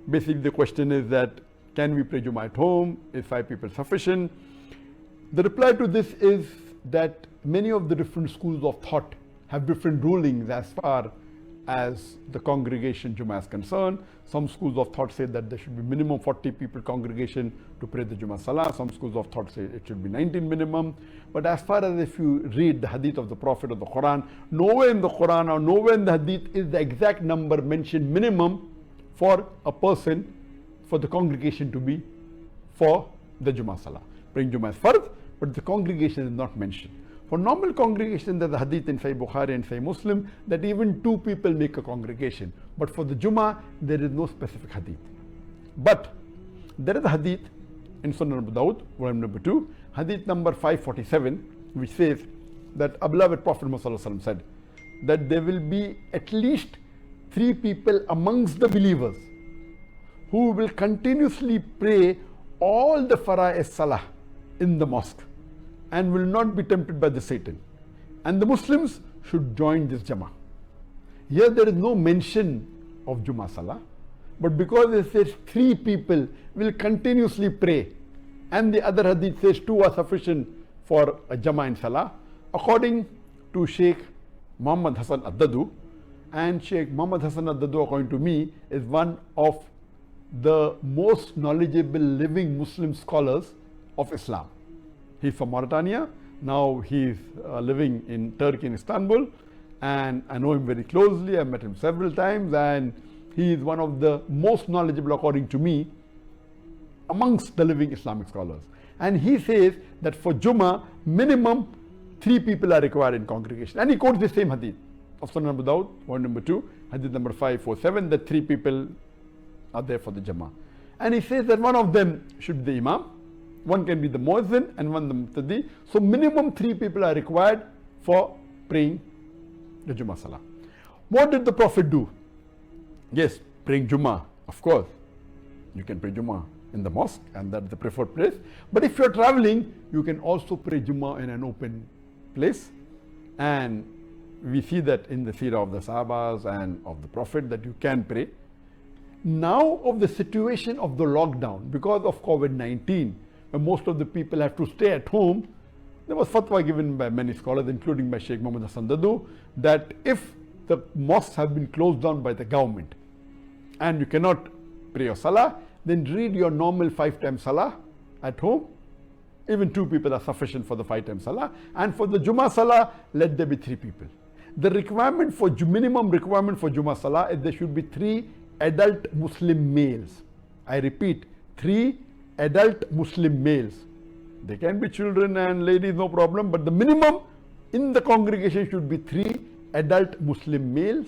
Basically, the question is that, can we pray Jummah at home? Is 5 people sufficient? The reply to this is that many of the different schools of thought have different rulings as far as the congregation Jummah is concerned. Some schools of thought say that there should be minimum 40 people congregation to pray the Jumuah Salaah. Some schools of thought say it should be 19 minimum. But as far as if you read the hadith of the Prophet or the Quran, nowhere in the Quran or nowhere in the hadith is the exact number mentioned minimum for a person, for the congregation to be for the Jumuah Salaah. Praying Jummah is fard, but the congregation is not mentioned. For normal congregation, there's a hadith in Sahih Bukhari and Sahih Muslim that even 2 people make a congregation. But for the Jummah, there is no specific hadith. But there is a hadith in Sunan Abu Dawud, volume number 2, hadith number 547, which says that our beloved Prophet Muhammad said that there will be at least 3 people amongst the believers who will continuously pray all the Fara'is Salah in the mosque and will not be tempted by the Satan. And the Muslims should join this Jama'ah. Here there is no mention of Jumu'ah Salah, but because it says 3 people will continuously pray, and the other hadith says 2 are sufficient for a Jama'ah in Salah, according to Sheikh Muhammad Hassan Ad-Dadu, and Sheikh Muhammad Hassan Ad-Dadu, according to me, is one of the most knowledgeable living Muslim scholars of Islam. He's from Mauritania. Now he's living in Turkey, in Istanbul, and I know him very closely. I've met him several times, and he is one of the most knowledgeable, according to me, amongst the living Islamic scholars. And he says that for Jummah, minimum 3 people are required in congregation. And he quotes the same hadith of Sunan Abu Dawud, volume number 2, hadith number 547, that 3 people are there for the Jama'ah. And he says that one of them should be the Imam, one can be the Muezzin, and one the Muqtadi. So minimum 3 people are required for praying the Jumu'ah Salah. What did the Prophet do? Yes, praying Jummah, of course. You can pray Jummah in the mosque, and that's the preferred place. But if you're traveling, you can also pray Jummah in an open place. And we see that in the seerah of the Sahabas and of the Prophet that you can pray. Now of the situation of the lockdown, because of COVID-19, when most of the people have to stay at home, there was fatwa given by many scholars, including by Sheikh Muhammad Hassan Dadu, that if the mosques have been closed down by the government and you cannot pray your salah, then read your normal 5-time salah at home. Even 2 people are sufficient for the 5-time salah. And for the Jummah Salah, let there be 3 people. The requirement for minimum requirement for Jummah Salah is there should be 3 adult Muslim males. I repeat, 3 adult Muslim males. They can be children and ladies, no problem, but the minimum in the congregation should be 3 adult Muslim males.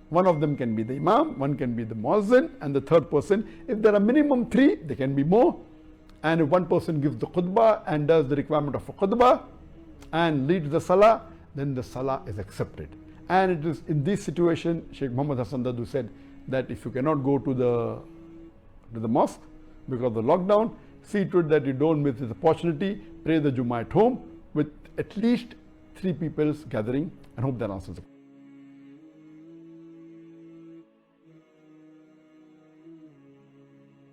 One of them can be the Imam, one can be the Muazzin, and the third person. If there are minimum 3, there can be more. And if one person gives the khutbah and does the requirement of a khutbah and leads the salah, then the salah is accepted. And it is in this situation, Sheikh Muhammad Hassan Dadu said that if you cannot go to the mosque because of the lockdown, see to it that you don't miss this opportunity. Pray the Jummah at home with at least 3 people's gathering, and hope that answers the question.